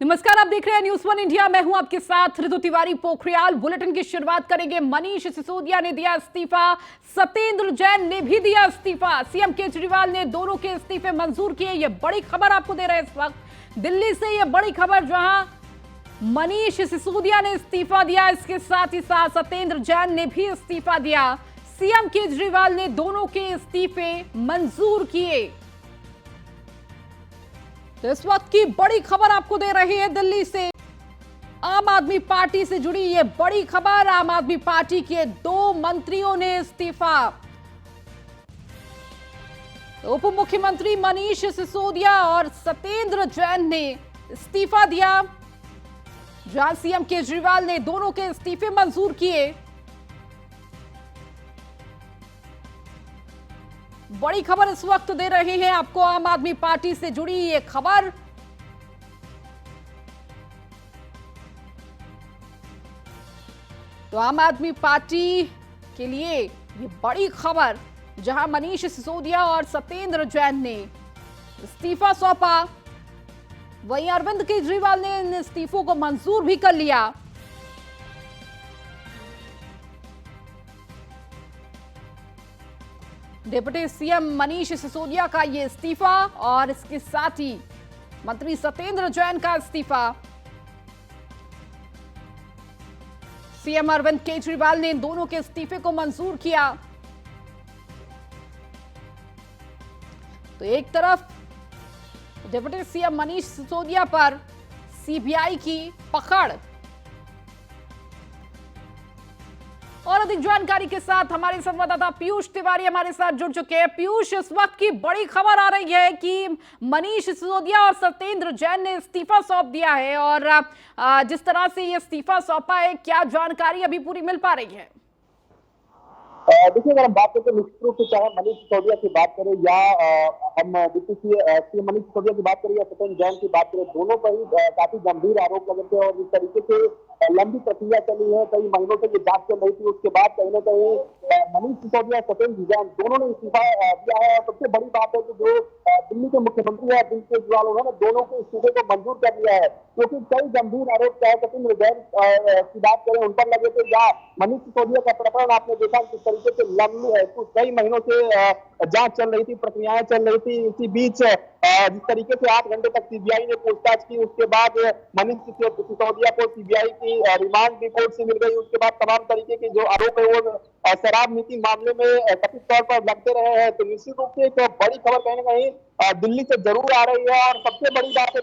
नमस्कार, आप देख रहे हैं न्यूज़ वन इंडिया। मैं हूं आपके साथ ऋतु तिवारी। पोखरियाल बुलेटिन की शुरुआत करेंगे। मनीष सिसोदिया ने दिया इस्तीफा, सत्येंद्र जैन ने भी दिया इस्तीफा। सीएम केजरीवाल ने दोनों के इस्तीफे मंजूर किए। यह बड़ी खबर आपको दे रहे हैं इस वक्त दिल्ली से। यह बड़ी खबर, जहां मनीष सिसोदिया ने इस्तीफा दिया, इसके साथ ही साथ सत्येंद्र जैन ने भी इस्तीफा दिया। सीएम केजरीवाल ने दोनों के इस्तीफे मंजूर किए। तो इस वक्त की बड़ी खबर आपको दे रही है दिल्ली से। आम आदमी पार्टी से जुड़ी ये बड़ी खबर। आम आदमी पार्टी के 2 मंत्रियों ने इस्तीफा। तो उप मुख्यमंत्री मनीष सिसोदिया और सत्येंद्र जैन ने इस्तीफा दिया, जहां सीएम केजरीवाल ने दोनों के इस्तीफे मंजूर किए। बड़ी खबर इस वक्त दे रहे हैं आपको आम आदमी पार्टी से जुड़ी ये खबर। तो आम आदमी पार्टी के लिए ये बड़ी खबर, जहां मनीष सिसोदिया और सत्येंद्र जैन ने इस्तीफा सौंपा। वहीं अरविंद केजरीवाल ने इन इस्तीफों को मंजूर भी कर लिया। डिप्टी सीएम मनीष सिसोदिया का ये इस्तीफा और इसके साथ ही मंत्री सत्येंद्र जैन का इस्तीफा। सीएम अरविंद केजरीवाल ने इन दोनों के इस्तीफे को मंजूर किया। तो एक तरफ डिप्टी सीएम मनीष सिसोदिया पर सीबीआई की पकड़। और अधिक जानकारी के साथ हमारे संवाददाता पीयूष तिवारी हमारे साथ जुड़ चुके हैं। पीयूष, इस वक्त की बड़ी खबर आ रही है कि मनीष सिसोदिया और सत्येंद्र जैन ने इस्तीफा सौंप दिया है, और जिस तरह से ये इस्तीफा सौंपा है, क्या जानकारी अभी पूरी मिल पा रही है? देखिए, अगर हम बात करें तो निश्चित रूप से चाहे मनीष सिसोदिया की बात करें या हम डिप्टी सीएम मनीष सिसोदिया की बात करें या सत्येंद्र जैन की बात करें, दोनों पर ही काफी गंभीर आरोप लगे थे और जिस तरीके से लंबी प्रक्रिया चली है, कई महीनों से ये जांच चल रही थी, उसके बाद कहीं ना कहीं मनीष सिसोदिया सत्येंद्र जैन दोनों ने इस्तीफा दिया है। और सबसे बड़ी बात है कि जो दिल्ली के मुख्यमंत्री है अरविंद केजरीवाल, उन्होंने दोनों के इस्तीफे को मंजूर कर लिया है, क्योंकि कई गंभीर आरोप चाहे सत्येंद्र जैन की बात करें उन पर लगे थे, या मनीष सिसोदिया का प्रकरण आपने देखा किस तरीके से लंबी है, कुछ कई महीनों से जांच चल रही थी, प्रक्रियाएं चल रही थी। इसी बीच जिस तरीके से 8 घंटे तक सीबीआई ने पूछताछ की, उसके बाद मनीष सिसोदिया को सीबीआई की रिमांड रिपोर्ट से मिल गई। उसके बाद तमाम तरीके के जो आरोप है वो शराब नीति मामले में कथित तौर पर लगते रहे हैं। तो निश्चित रूप से एक बड़ी खबर कहीं ना कहीं दिल्ली से जरूर आ रही है। और सबसे बड़ी बात है,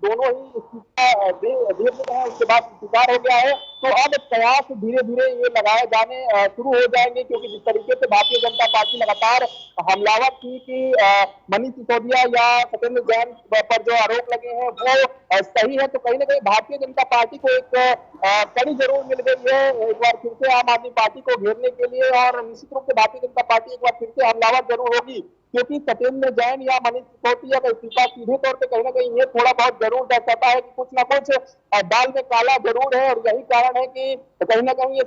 दोनों ही इस्तीफा दे रहे हैं, उसके बाद स्वीकार हो गया है। तो अब प्रयास धीरे धीरे ये लगाए जाने शुरू हो जाएंगे, क्योंकि जिस तरीके से भारतीय जनता पार्टी लगातार हमलावर थी कि मनीष सिसोदिया या सत्येंद्र जैन पर जो आरोप लगे हैं वो सही है, तो कहीं ना कहीं भारतीय जनता पार्टी को एक कड़ी जरूर मिल गई है एक बार फिर से आम आदमी पार्टी को घेरने के लिए। और निश्चित रूप से भारतीय जनता पार्टी एक बार फिर से हमलावर जरूर होगी, क्योंकि सत्येंद्र जैन या मनीष सिसोदिया का इस्तीफा सीधे तौर पे कहीं ना कहीं ये थोड़ा बहुत जरूर दर्शाता है कि कुछ ना कुछ दाल में काला जरूर है। और यही कारण है कि कहीं ना कहीं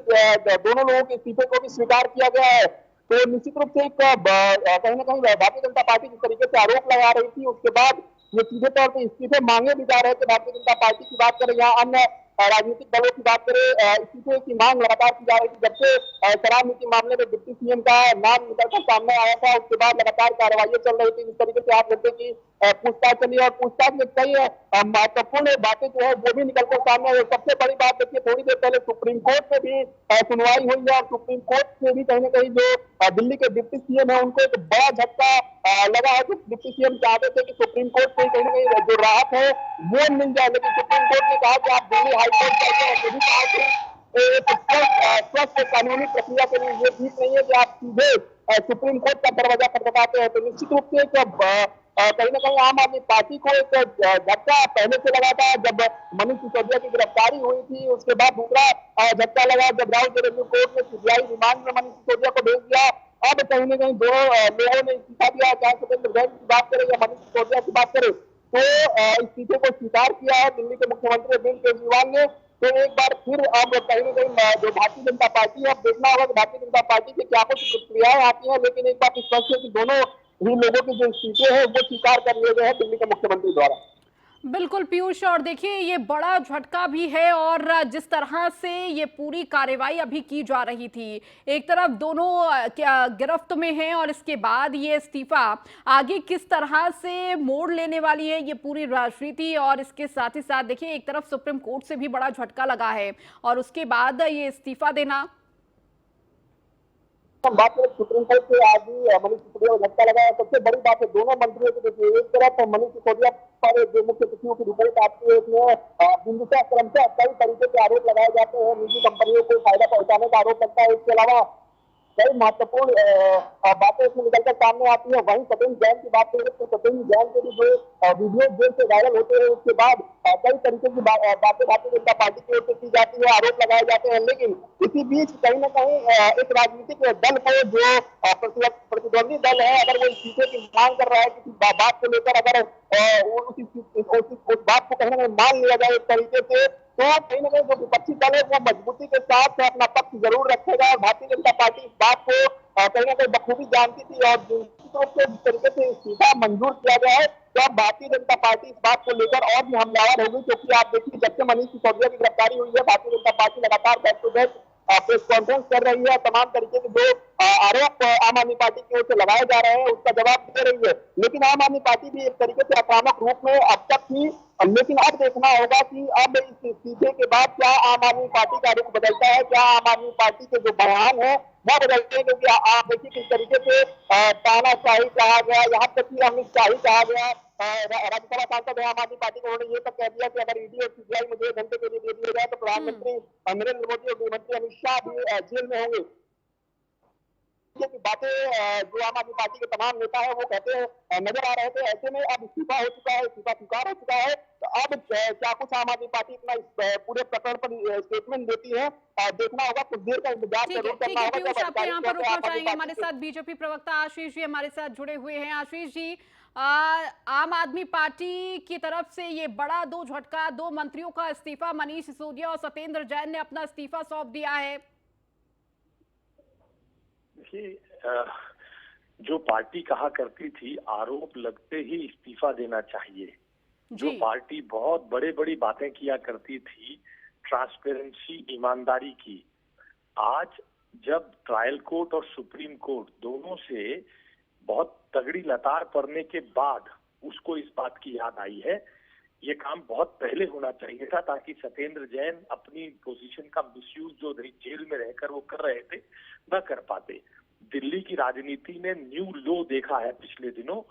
दोनों लोगों के इस्तीफे को भी स्वीकार किया गया है। तो निश्चित रूप से एक कहीं ना कहीं भारतीय जनता पार्टी जिस तरीके से आरोप लगा रही थी, उसके बाद ये सीधे तौर पर इस्तीफे मांगे भी जा रहे थे। भारतीय जनता पार्टी की बात करें या अन्य राजनीतिक दलों की बात करें, इस्तीफे की मांग लगातार की जा रही थी। जब से शराब नीति मामले में डिप्टी सीएम का नाम निकलकर सामने आया था, उसके बाद लगातार कार्रवाई चल रही थी। जिस तरीके से 8 घंटे की पूछताछ चली और पूछताछ में कई महत्वपूर्ण बातें जो है वो भी निकलकर सामने आई। सबसे बड़ी बात देखिए, थोड़ी देर पहले सुप्रीम कोर्ट में भी सुनवाई हुई है, और सुप्रीम कोर्ट से भी कहीं ना कहीं जो दिल्ली के डिप्टी सीएम है उनको एक बड़ा झटका लगा है। कि डिप्टी सीएम चाहते थे कि सुप्रीम कोर्ट से कहीं ना कहीं जो राहत है वो मिल जाए, लेकिन सुप्रीम कोर्ट ने कहा कि आप दिल्ली हाईकोर्ट जाइए। और कहा कि स्वस्थ कानूनी प्रक्रिया के लिए ये ठीक नहीं है कि आप सीधे सुप्रीम कोर्ट का दरवाजा खटखटाते हैं। तो निश्चित रूप से कहीं ना कहीं आम आदमी पार्टी को एक झटका पहले से लगा था जब मनीष सिसोदिया की गिरफ्तारी हुई थी। उसके बाद दूसरा झटका लगा जब राउत रेवेन्यू कोर्ट ने सीबीआई रिमांड में मनीष सिसोदिया को भेज दिया। अब कहीं ना कहीं दोनों लोगों ने इस्तीफा दिया, चाहे सत्येंद्र जैन की बात करें या मनीष सिसोदिया की बात करें, तो इस्तीफे को स्वीकार किया है दिल्ली के मुख्यमंत्री अरविंद केजरीवाल ने। तो एक बार फिर अब कहीं ना कहीं जो भारतीय जनता पार्टी है, अब देखना होगा कि भारतीय जनता पार्टी की क्या कुछ प्रतिक्रियाएं आती हैं। लेकिन एक बात स्पष्ट है कि दोनों ही लोगों की जो इस्तीफे हैं वो स्वीकार कर लिए गए हैं दिल्ली के मुख्यमंत्री द्वारा। बिल्कुल पीयूष, और देखिए ये बड़ा झटका भी है। और जिस तरह से ये पूरी कार्रवाई अभी की जा रही थी, एक तरफ दोनों क्या गिरफ्त में हैं, और इसके बाद ये इस्तीफा आगे किस तरह से मोड़ लेने वाली है ये पूरी राजनीति। और इसके साथ ही साथ देखिए एक तरफ सुप्रीम कोर्ट से भी बड़ा झटका लगा है, और उसके बाद ये इस्तीफा देना। हम बात करें सुप्रीम कोर्ट से आज ही मनीष सिसोदिया को झटका लगा है। सबसे बड़ी बात है दोनों मंत्रियों की, देखिए एक तरफ मनीष सिसोदिया पर जो मुख्य सचिव की रिपोर्ट आती है उसमें बिंदुसार क्रमशः कई तरीके के आरोप लगाए जाते हैं, निजी कंपनियों को फायदा पहुंचाने का आरोप लगता है। इसके अलावा कई महत्वपूर्ण बातें इसमें निकलकर सामने आती है। वहीं सत्येंद्र जैन की बात करें तो सत्येंद्र जैन के भी जो वीडियो जेल से वायरल होते हैं उसके बाद कई तरीके की बातें भारतीय जनता पार्टी की ओर से की जाती है, आरोप लगाए जाते हैं। लेकिन इसी बीच कहीं ना कहीं एक राजनीतिक दल को जो प्रतिद्वंदी दल है, अगर वो इस्तीफे की मांग कर रहा है किसी बात को लेकर, अगर उस बात को कहीं ना कहीं मान लिया जाए एक तरीके से, तो कहीं ना कहीं जो विपक्षी दल है वो मजबूती के साथ अपना पक्ष जरूर रखेगा। और भारतीय जनता पार्टी इस बात को कहीं ना कहीं बखूबी जानती थी, और निश्चित रूप से जिस तरीके से इस्तीफा मंजूर किया गया है तो अब भारतीय जनता पार्टी इस बात को लेकर और भी हमलावर होगी। क्योंकि आप देखिए जब से मनीष सिसोदिया की गिरफ्तारी हुई है भारतीय जनता पार्टी लगातार back to back press conference कर रही है, तमाम तरीके के जो आरोप आम आदमी पार्टी की ओर से लगाए जा रहे हैं उसका जवाब दे रही है। लेकिन आम आदमी पार्टी भी एक तरीके से आक्रामक रूप में अब तक थी, लेकिन अब देखना होगा कि अब इस इस्तीफे के बाद क्या आम आदमी पार्टी का रुख बदलता है, क्या आम आदमी पार्टी के जो बयान है वो बदलते हैं। क्योंकि आप देखिए किस तरीके से तानाशाही कहा गया, यहाँ तक कि अमित शाही कहा गया। राज्यसभा सांसद है आम आदमी पार्टी को, उन्होंने ये तक कह दिया कि अगर ईडी और सीबीआई मुझे 1 घंटे के लिए दे दिया जाए तो प्रधानमंत्री नरेंद्र मोदी और गृहमंत्री अमित शाह भी जेल में होंगे। की बातें जो आम आदमी पार्टी के तमाम नेता है वो कहते हैं नजर आ रहे थे। ऐसे में अब इस्तीफा हो चुका है, इस्तीफा स्वीकार हो चुका है, तो अब क्या कुछ आम आदमी पार्टी अपना इस पूरे प्रकरण पर स्टेटमेंट देती है, देखना होगा। कुछ देर का इंतजार जरूर ठीक करना है होगा पीयूष, जब आपको अधिकारिक यहाँ पर तौर पर रुकना आम आदमी चाहेंगे। हमारे पार्टी साथ बीजेपी प्रवक्ता आशीष जी हमारे साथ जुड़े हुए हैं। आशीष जी, आम आदमी पार्टी की तरफ से ये बड़ा दो झटका, दो मंत्रियों का इस्तीफा, मनीष सिसोदिया और सत्येंद्र जैन ने अपना इस्तीफा सौंप दिया है। देखिए, जो पार्टी कहा करती थी आरोप लगते ही इस्तीफा देना चाहिए, जो पार्टी बहुत बड़े बड़ी बातें किया करती थी ट्रांसपेरेंसी ईमानदारी की, आज जब ट्रायल कोर्ट और सुप्रीम कोर्ट दोनों से बहुत तगड़ी लतार पड़ने के बाद उसको इस बात की याद आई है ये काम बहुत पहले होना चाहिए था, ताकि सत्येंद्र जैन अपनी पोजीशन का मिसयूज जो जेल में रहकर वो कर रहे थे न कर पाते। दिल्ली की राजनीति ने न्यू लो देखा है पिछले दिनों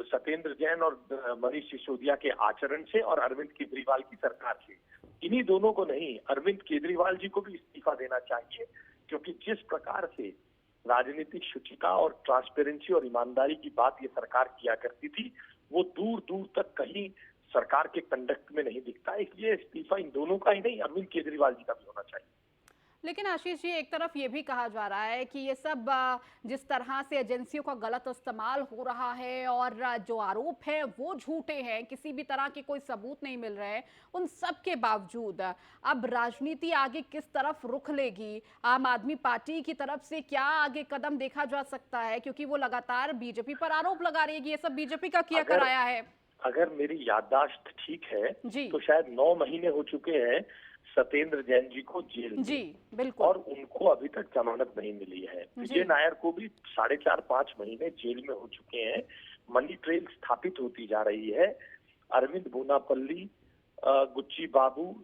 सत्येंद्र जैन और मनीष सिसोदिया के आचरण से और अरविंद केजरीवाल की सरकार से। इन्हीं दोनों को नहीं, अरविंद केजरीवाल जी को भी इस्तीफा देना चाहिए, क्योंकि जिस प्रकार से राजनीतिक शुचिता और ट्रांसपेरेंसी और ईमानदारी की बात ये सरकार किया करती थी वो दूर दूर तक कहीं सरकार के कंडक्ट में नहीं दिखता। इसलिए इस्तीफा इन दोनों का ही नहीं, अरविंद केजरीवाल जी का भी होना चाहिए। लेकिन आशीष जी, एक तरफ ये भी कहा जा रहा है कि ये सब जिस तरह से एजेंसियों का गलत इस्तेमाल हो रहा है और जो आरोप है वो झूठे हैं, किसी भी तरह के कोई सबूत नहीं मिल रहे हैं, उन सब के बावजूद अब राजनीति आगे किस तरफ रुख लेगी, आम आदमी पार्टी की तरफ से क्या आगे कदम देखा जा सकता है? क्योंकि वो लगातार बीजेपी पर आरोप लगा रही है कि ये सब बीजेपी का किया कराया है। अगर मेरी याददाश्त ठीक है तो शायद 9 महीने हो चुके हैं सत्येंद्र जैन जी को जेल में। जी बिल्कुल। और उनको अभी तक जमानत नहीं मिली है। विजय नायर को भी 4.5-5 महीने जेल में हो चुके हैं। मनी ट्रेल स्थापित होती जा रही है। अरविंद बोनापल्ली, गुच्ची बाबू,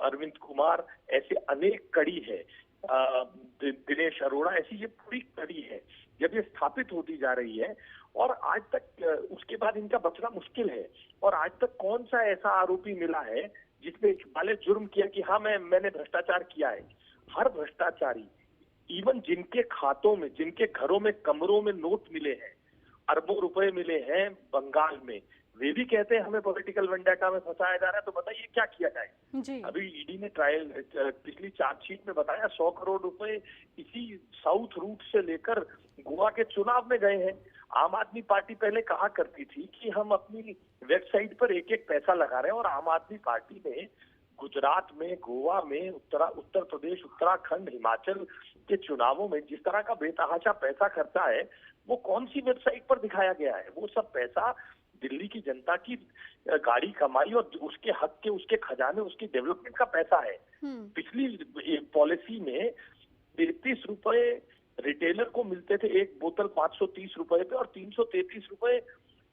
अरविंद कुमार, ऐसे अनेक कड़ी है, दिनेश अरोड़ा, ऐसी ये पूरी कड़ी है। जब ये स्थापित होती जा रही है और आज तक उसके बाद इनका बचना मुश्किल है। और आज तक कौन सा ऐसा आरोपी मिला है जिसने वाले जुर्म किया कि हाँ मैंने भ्रष्टाचार किया है? हर भ्रष्टाचारी, इवन जिनके खातों में, जिनके घरों में, कमरों में नोट मिले हैं, अरबों रुपए मिले हैं बंगाल में, वे भी कहते हैं हमें पॉलिटिकल वेंडेटा में फंसाया जा रहा है। तो बताइए क्या किया जाए? अभी ईडी ने ट्रायल पिछली चार्जशीट में बताया 100 करोड़ रुपए इसी साउथ रूट से लेकर गोवा के चुनाव में गए हैं। आम आदमी पार्टी पहले कहा करती थी कि हम अपनी वेबसाइट पर एक एक पैसा लगा रहे हैं, और आम आदमी पार्टी ने गुजरात में, गोवा में, उत्तर प्रदेश, उत्तराखंड, हिमाचल के चुनावों में जिस तरह का बेतहाशा पैसा खर्चा है वो कौन सी वेबसाइट पर दिखाया गया है? वो सब पैसा दिल्ली की जनता की गाड़ी कमाई और उसके हक के, उसके खजाने, उसकी डेवलपमेंट का पैसा है। पिछली पॉलिसी में 33 रुपए रिटेलर को मिलते थे एक बोतल 530 रुपए पे, और 333 रुपए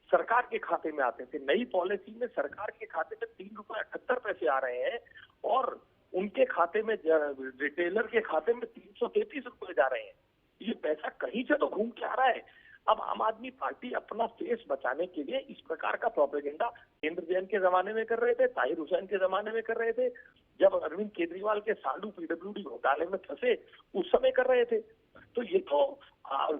सरकार के खाते में आते थे। नई पॉलिसी में सरकार के खाते में 3 रुपए 78 पैसे आ रहे हैं और उनके खाते में, रिटेलर के खाते में 333 रुपए जा रहे हैं। ये पैसा कहीं से तो घूम के आ रहा है। अब आम आदमी पार्टी अपना फेस बचाने के लिए इस प्रकार का प्रोपेगेंडा केंद्र जैन के जमाने में कर रहे थे, ताहिर हुसैन के जमाने में कर रहे थे, जब अरविंद केजरीवाल के सालू पीडब्ल्यूडी घोटाले में फंसे उस समय कर रहे थे। तो ये तो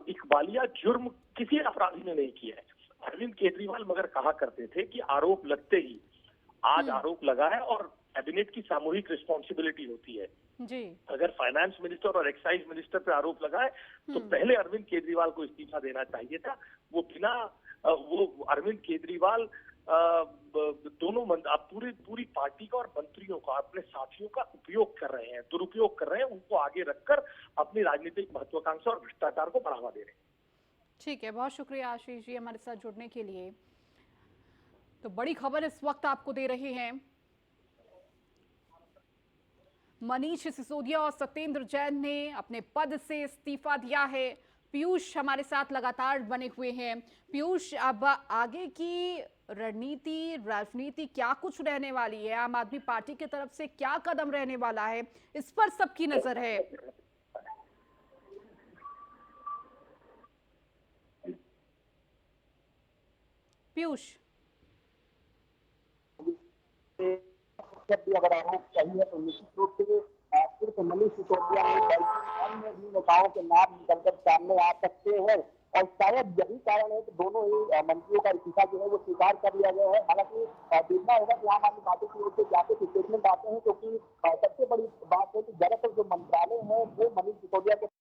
इकबालिया जुर्म किसी अपराधी ने नहीं किया है। अरविंद केजरीवाल मगर कहा करते थे कि आरोप लगते ही, आज आरोप लगा है और कैबिनेट की सामूहिक रिस्पॉन्सिबिलिटी होती है जी। अगर फाइनेंस मिनिस्टर और एक्साइज मिनिस्टर पे आरोप लगा है तो पहले अरविंद केजरीवाल को इस्तीफा देना चाहिए था। वो बिना वो अरविंद केजरीवाल दोनों पूरी पार्टी का और मंत्रियों का, अपने साथियों का उपयोग कर रहे हैं, दुरुपयोग कर रहे हैं, उनको आगे रखकर अपनी राजनीतिक महत्वाकांक्षा और भ्रष्टाचार को बढ़ावा दे रहे हैं। ठीक है, बहुत शुक्रिया आशीष जी हमारे साथ जुड़ने के लिए। तो बड़ी खबर इस वक्त आपको दे रहे हैं, मनीष सिसोदिया और सत्येंद्र जैन ने अपने पद से इस्तीफा दिया है। पीयूष हमारे साथ लगातार बने हुए हैं। पीयूष, अब आगे की राजनीति क्या कुछ रहने वाली है? आम आदमी पार्टी की तरफ से क्या कदम रहने वाला है, इस पर सबकी नजर है। पीयूष, जब भी अगर आरोप सही है तो निश्चित रूप से सिर्फ मनीष सिसोदिया नहीं बल्कि अन्य भी नेताओं के नाम निकलकर सामने आ सकते हैं, और शायद यही कारण है कि दोनों ही मंत्रियों का इस्तीफा जो है वो स्वीकार कर लिया गया है। हालांकि देखना होगा कि आम आदमी पार्टी की ओर से क्या कुछ स्टेटमेंट आते हैं, क्योंकि सबसे बड़ी बात है कि दरअसल जो मंत्रालय है वो मनीष सिसोदिया के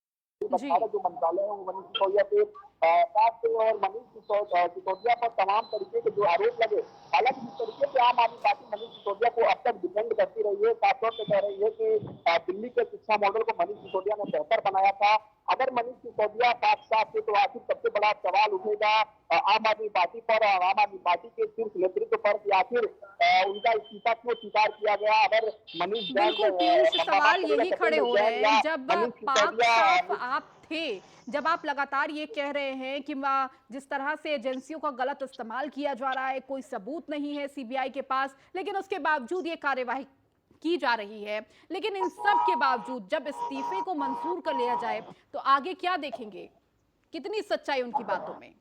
जो मंत्रालय है वो मनीष सिसोदिया के साथ थे, और मनीष सिसोदिया पर तमाम तरीके के जो आरोप लगे, हालांकि जिस तरीके से आम आदमी पार्टी मनीष सिसोदिया को अब तक डिफेंड करती रही है, खासतौर पर कह रही है कि दिल्ली के शिक्षा मॉडल को मनीष सिसोदिया ने बेहतर बनाया था। अगर मनीष सिसोदिया साथ थे तो आखिर सबसे बड़ा सवाल उठेगा आम आदमी पार्टी पर और आम आदमी पार्टी के शीर्ष नेतृत्व पर कि आखिर उनका इस्तीफा क्यों स्वीकार किया गया। अगर मनीष, बिल्कुल पीयूष, सवाल यही खड़े हो रहे हैं। जब पाक साफ आप थे, जब आप लगातार ये कह रहे हैं कि जिस तरह से एजेंसियों का गलत इस्तेमाल किया जा रहा है, कोई सबूत नहीं है सीबीआई के पास, लेकिन उसके बावजूद ये कार्यवाही की जा रही है, लेकिन इन सब के बावजूद जब इस्तीफे को मंजूर कर लिया जाए तो आगे क्या देखेंगे? कितनी सच्चाई उनकी बातों में?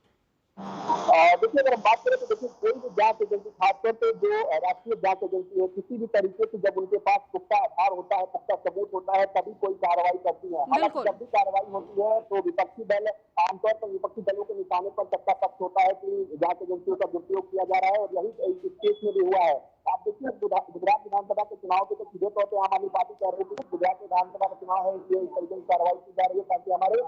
देखिए, अगर हम बात करें तो देखिए कोई भी जांच एजेंसी, खासतौर पे जो राष्ट्रीय जांच एजेंसी है, किसी भी तरीके से जब उनके पास पुख्ता आधार होता है, पुख्ता सबूत होता है, तभी कोई कार्रवाई करती है। हालांकि जब भी कार्रवाई होती है तो विपक्षी दल, आमतौर पर विपक्षी दलों के निशाने पर सत्ता पक्ष होता है कि जांच एजेंसियों का दुरुपयोग किया जा रहा है, और यही इस केस में भी हुआ है। आप देखिए, गुजरात विधानसभा के चुनाव के तो सीधे तौर पर आम आदमी पार्टी कह रही थी कि गुजरात विधानसभा का चुनाव है, इसलिए इस तरीके की कार्रवाई की जा रही है ताकि हमारे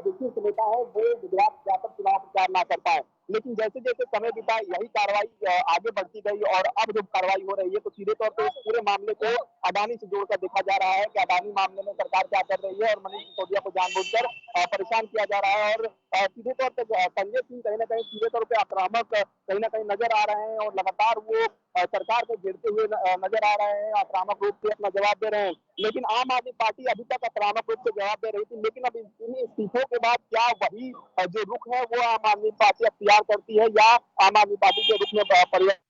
विशिष्ट नेता है वो गुजरात जाकर चुनाव प्रचार ना कर पाए। लेकिन जैसे जैसे समय बीता यही कार्रवाई आगे बढ़ती गई, और अब जब कार्रवाई हो रही है तो सीधे तौर पर पूरे मामले को अडानी से जोड़कर देखा जा रहा है कि अडानी मामले में सरकार क्या कर रही है, और मनीष सिसोदिया को जानबूझकर परेशान किया जा रहा है। और सीधे तौर पर संजय सिंह कहीं ना कहीं सीधे तौर पर आक्रामक कहीं ना कहीं नजर आ रहे हैं, और लगातार वो सरकार को घेरते हुए नजर आ रहे हैं, आक्रामक रूप से अपना जवाब दे रहे हैं। लेकिन आम आदमी पार्टी अभी तक आक्रामक रूप से जवाब दे रही थी, लेकिन अब इन इस्तीफों के बाद क्या वही जो रुख है वो आम आदमी पार्टी अख्तियार करती है, या आम आदमी पार्टी के रुख में परिवर्तन?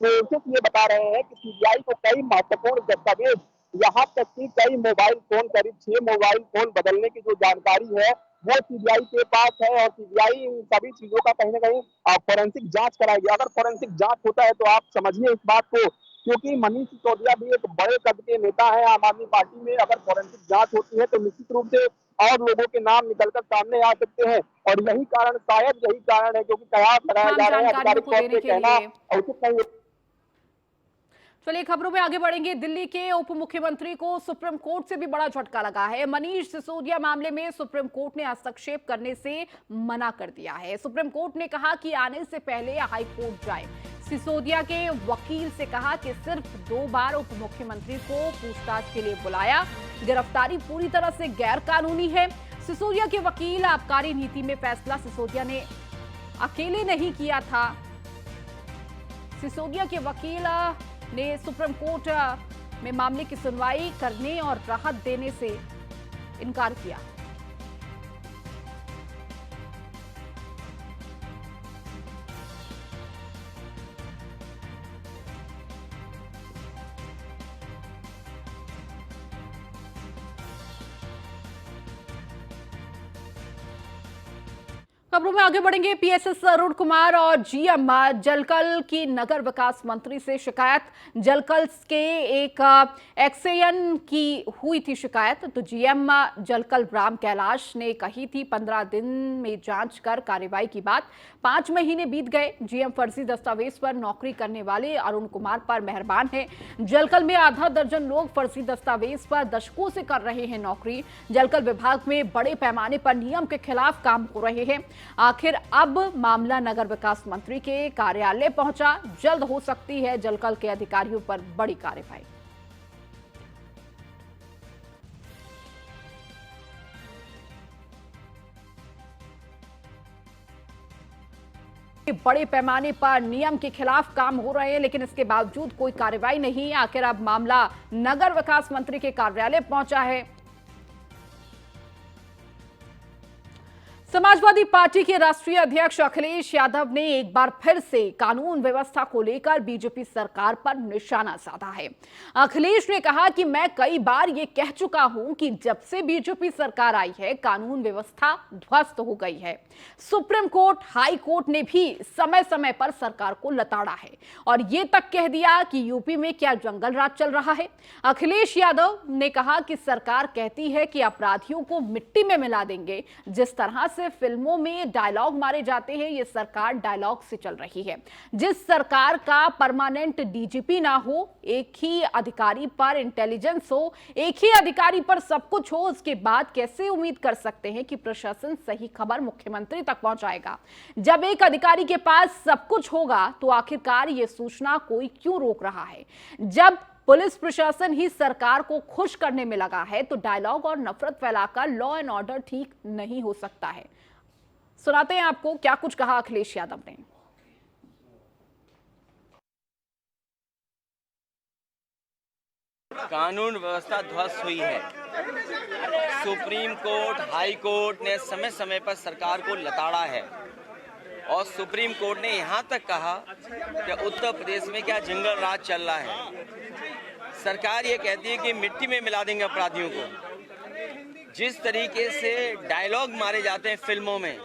सोर्सेस ये बता रहे हैं कि सीबीआई को कई महत्वपूर्ण दस्तावेज, यहाँ तक कि कई मोबाइल फोन, करीब 6 मोबाइल फोन बदलने की जो जानकारी है वो सीबीआई के पास है, और सीबीआई इन सभी चीजों का कहीं ना कहीं फोरेंसिक जांच कराएगी। अगर फोरेंसिक जांच होता है तो आप समझिए इस बात को, क्योंकि मनीष सिसोदिया भी एक बड़े कद के नेता है आम आदमी पार्टी में, अगर फोरेंसिक जांच होती है तो निश्चित रूप से और लोगों के नाम निकलकर सामने आ सकते हैं, और यही कारण, शायद यही कारण है क्योंकि कयास लगाए जा रहे हैं आधिकारिक तौर पर कहना उचित नहीं है। चलिए खबरों में आगे बढ़ेंगे। दिल्ली के उप मुख्यमंत्री को सुप्रीम कोर्ट से भी बड़ा झटका लगा है। मनीष सिसोदिया मामले में सुप्रीम कोर्ट ने हस्तक्षेप करने से मना कर दिया है। सुप्रीम कोर्ट ने कहा कि आने से पहले हाई कोर्ट जाए। सिसोदिया के वकील से कहा कि सिर्फ 2 बार उप मुख्यमंत्री को पूछताछ के लिए बुलाया, गिरफ्तारी पूरी तरह से गैर कानूनी है। सिसोदिया के वकील आबकारी नीति में फैसला सिसोदिया ने अकेले नहीं किया था। सिसोदिया के वकील ने सुप्रीम कोर्ट में मामले की सुनवाई करने और राहत देने से इनकार किया। खबरों में आगे बढ़ेंगे। पीएसएस अरुण कुमार और जीएम जलकल की नगर विकास मंत्री से शिकायत। जलकल के एक एक्सएएन की हुई थी शिकायत, तो जीएम जलकल राम कैलाश ने कही थी 15 दिन में जांच कर कार्रवाई की बात। 5 महीने बीत गए। जीएम फर्जी दस्तावेज पर नौकरी करने वाले अरुण कुमार पर मेहरबान है। जलकल में आधा दर्जन लोग फर्जी दस्तावेज पर दशकों से कर रहे हैं नौकरी। जलकल विभाग में बड़े पैमाने पर नियम के खिलाफ काम हो रहे हैं। आखिर अब मामला नगर विकास मंत्री के कार्यालय पहुंचा। जल्द हो सकती है जलकल के अधिकारियों पर बड़ी कार्रवाई। बड़े पैमाने पर नियम के खिलाफ काम हो रहे हैं, लेकिन इसके बावजूद कोई कार्रवाई नहीं। आखिर अब मामला नगर विकास मंत्री के कार्यालय पहुंचा है। समाजवादी पार्टी के राष्ट्रीय अध्यक्ष अखिलेश यादव ने एक बार फिर से कानून व्यवस्था को लेकर बीजेपी सरकार पर निशाना साधा है। अखिलेश ने कहा कि मैं कई बार ये कह चुका हूं कि जब से बीजेपी सरकार आई है कानून व्यवस्था ध्वस्त हो गई है। सुप्रीम कोर्ट, हाई कोर्ट ने भी समय समय पर सरकार को लताड़ा है और ये तक कह दिया कि यूपी में क्या जंगल राज चल रहा है। अखिलेश यादव ने कहा कि सरकार कहती है कि अपराधियों को मिट्टी में मिला देंगे। जिस तरह से फिल्मों में डायलॉग मारे जाते हैं, ये सरकार डायलॉग से चल रही है। जिस सरकार का परमानेंट डीजीपी ना हो, एक ही अधिकारी पर इंटेलिजेंस हो, एक ही अधिकारी पर सब कुछ हो, उसके बाद कैसे उम्मीद कर सकते हैं कि प्रशासन सही खबर मुख्यमंत्री तक पहुंचाएगा। जब एक अधिकारी के पास सब कुछ होगा तो आखिरकार ये सूचना कोई क्यों रोक रहा है। जब पुलिस प्रशासन ही सरकार को खुश करने में लगा है तो डायलॉग और नफरत फैलाकर लॉ एंड ऑर्डर ठीक नहीं हो सकता है। सुनाते हैं आपको क्या कुछ कहा अखिलेश यादव ने। कानून व्यवस्था ध्वस्त हुई है। सुप्रीम कोर्ट, हाई कोर्ट ने समय समय पर सरकार को लताड़ा है और सुप्रीम कोर्ट ने यहाँ तक कहा कि उत्तर प्रदेश में क्या जंगल राज चल रहा है। सरकार ये कहती है कि मिट्टी में मिला देंगे अपराधियों को। जिस तरीके से डायलॉग मारे जाते हैं फिल्मों में,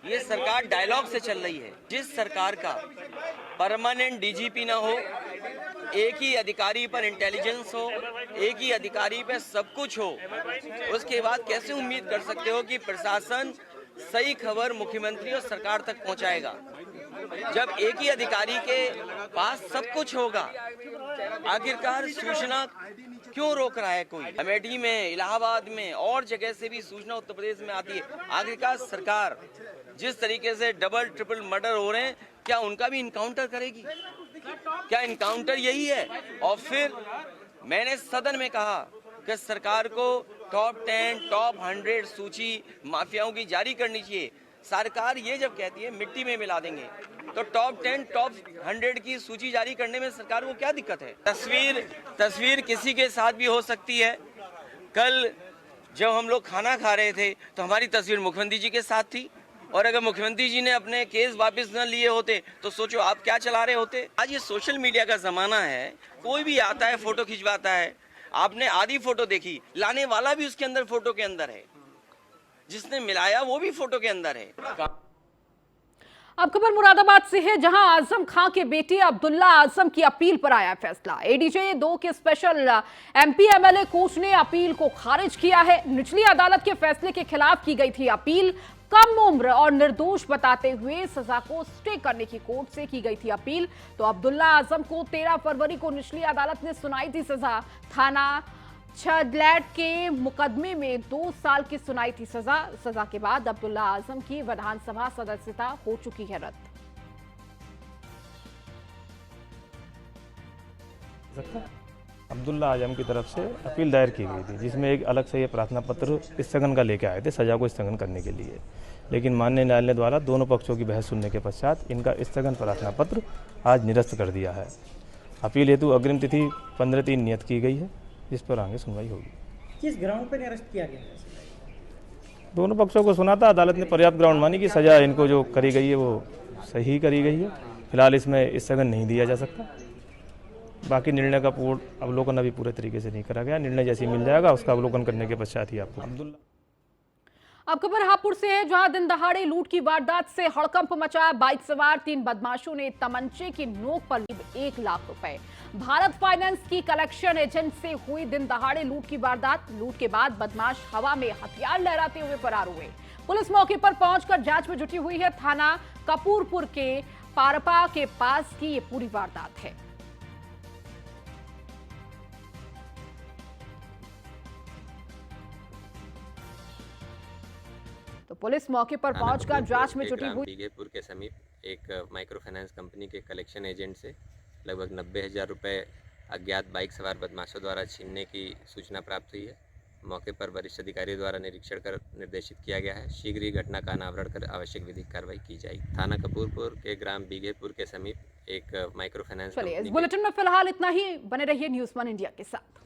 ये सरकार डायलॉग से चल रही है। जिस सरकार का परमानेंट डीजीपी ना हो, एक ही अधिकारी पर इंटेलिजेंस हो, एक ही अधिकारी पर सब कुछ हो, उसके बाद कैसे उम्मीद कर सकते हो कि प्रशासन सही खबर मुख्यमंत्री और सरकार तक पहुंचाएगा। जब एक ही अधिकारी के पास सब कुछ होगा, आखिरकार सूचना क्यों रोक रहा है कोई। अमेठी में, इलाहाबाद में और जगह से भी सूचना उत्तर प्रदेश में आती है। आखिरकार सरकार जिस तरीके से डबल ट्रिपल मर्डर हो रहे हैं, क्या उनका भी इनकाउंटर करेगी? क्या इनकाउंटर यही है? और फिर मैंने सदन में कहा कि सरकार को टॉप 10, टॉप 100 सूची माफियाओं की जारी करनी चाहिए। सरकार ये जब कहती है मिट्टी में मिला देंगे, तो टॉप 10, टॉप 100 की सूची जारी करने में सरकार को क्या दिक्कत है? तस्वीर किसी के साथ भी हो सकती है। कल जब हम लोग खाना खा रहे थे तो हमारी तस्वीर मुख्यमंत्री जी के साथ थी, और अगर मुख्यमंत्री जी ने अपने केस वापस न लिए होते तो सोचो आप क्या चला रहे होते। आज ये सोशल मीडिया का जमाना है, कोई भी आता है फोटो खिंचवाता है। आपने आधी फोटो देखी, लाने वाला भी उसके अंदर फोटो के अंदर है, जिसने मिलाया वो भी फोटो के अंदर है। अब खबर मुरादाबाद से है, जहां आजम खां के बेटे अब्दुल्ला आजम की अपील पर आया फैसला। एडीजे 2 के स्पेशल एमपी एमएलए कोर्ट ने अपील को खारिज किया है। निचली अदालत के फैसले के खिलाफ की गई थी अपील। कम उम्र और निर्दोष बताते हुए सजा को स्टे करने की कोर्ट से की गई थी अपील। तो अब्दुल्ला आजम को 13 फरवरी को निचली अदालत ने सुनाई थी सजा। थाना छदलैट के मुकदमे में 2 साल की सुनाई थी सजा के बाद अब्दुल्ला आजम की विधानसभा सदस्यता हो चुकी है रद्द। अब्दुल्ला आजम की तरफ से अपील दायर की गई थी, जिसमें एक अलग से ये प्रार्थना पत्र स्थगन का लेके आए थे सजा को स्थगन करने के लिए, लेकिन माननीय न्यायालय द्वारा दोनों पक्षों की बहस सुनने के पश्चात इनका स्थगन प्रार्थना पत्र आज निरस्त कर दिया है। अपील हेतु अग्रिम तिथि 15/3 नियत की गई है, जिस पर आगे सुनवाई होगी। किस ग्राउंड पर निरस्त किया गया है? दोनों पक्षों को सुना था, अदालत ने पर्याप्त ग्राउंड मानी कि सजा इनको जो करी गई है वो सही करी गई है। फिलहाल इसमें स्थगन नहीं दिया जा सकता। बाकी निर्णय का पूर्ण अवलोकन अभी पूरे तरीके से नहीं करा गया। निर्णय जैसे ही मिल जाएगा उसका अवलोकन करने के पश्चात ही आपको। अब्दुल्ला अब खबर हापुड़ से है, जहां दिन दहाड़े लूट की वारदात से हड़कंप मचा। बाइक सवार 3 बदमाशों ने तमंचे की नोक पर लिए 1 लाख रुपए। भारत फाइनेंस की कलेक्शन एजेंट से हुई दिन दहाड़े लूट की वारदात। लूट के बाद बदमाश हवा में हथियार लहराते हुए फरार हुए। पुलिस मौके पर पहुंचकर जांच में जुटी हुई है। थाना कपूरपुर के पारपा के पास की ये पूरी वारदात है। तो पुलिस मौके पर पहुंचकर जांच में जुटी हुई। बीघेपुर के समीप एक माइक्रो फाइनेंस कंपनी के कलेक्शन एजेंट से लगभग 90,000 रुपये अज्ञात बाइक सवार बदमाशों द्वारा छीनने की सूचना प्राप्त हुई है। मौके पर वरिष्ठ अधिकारी द्वारा निरीक्षण कर निर्देशित किया गया है। शीघ्र ही घटना का अनावरण कर आवश्यक विधिक कार्रवाई की जाएगी। थाना कपूरपुर के ग्राम बीघेपुर के समीप एक माइक्रो फाइनेंस। चलिए, इस बुलेटिन में फिलहाल इतना ही। बने रहिए न्यूज़ 1 इंडिया के साथ।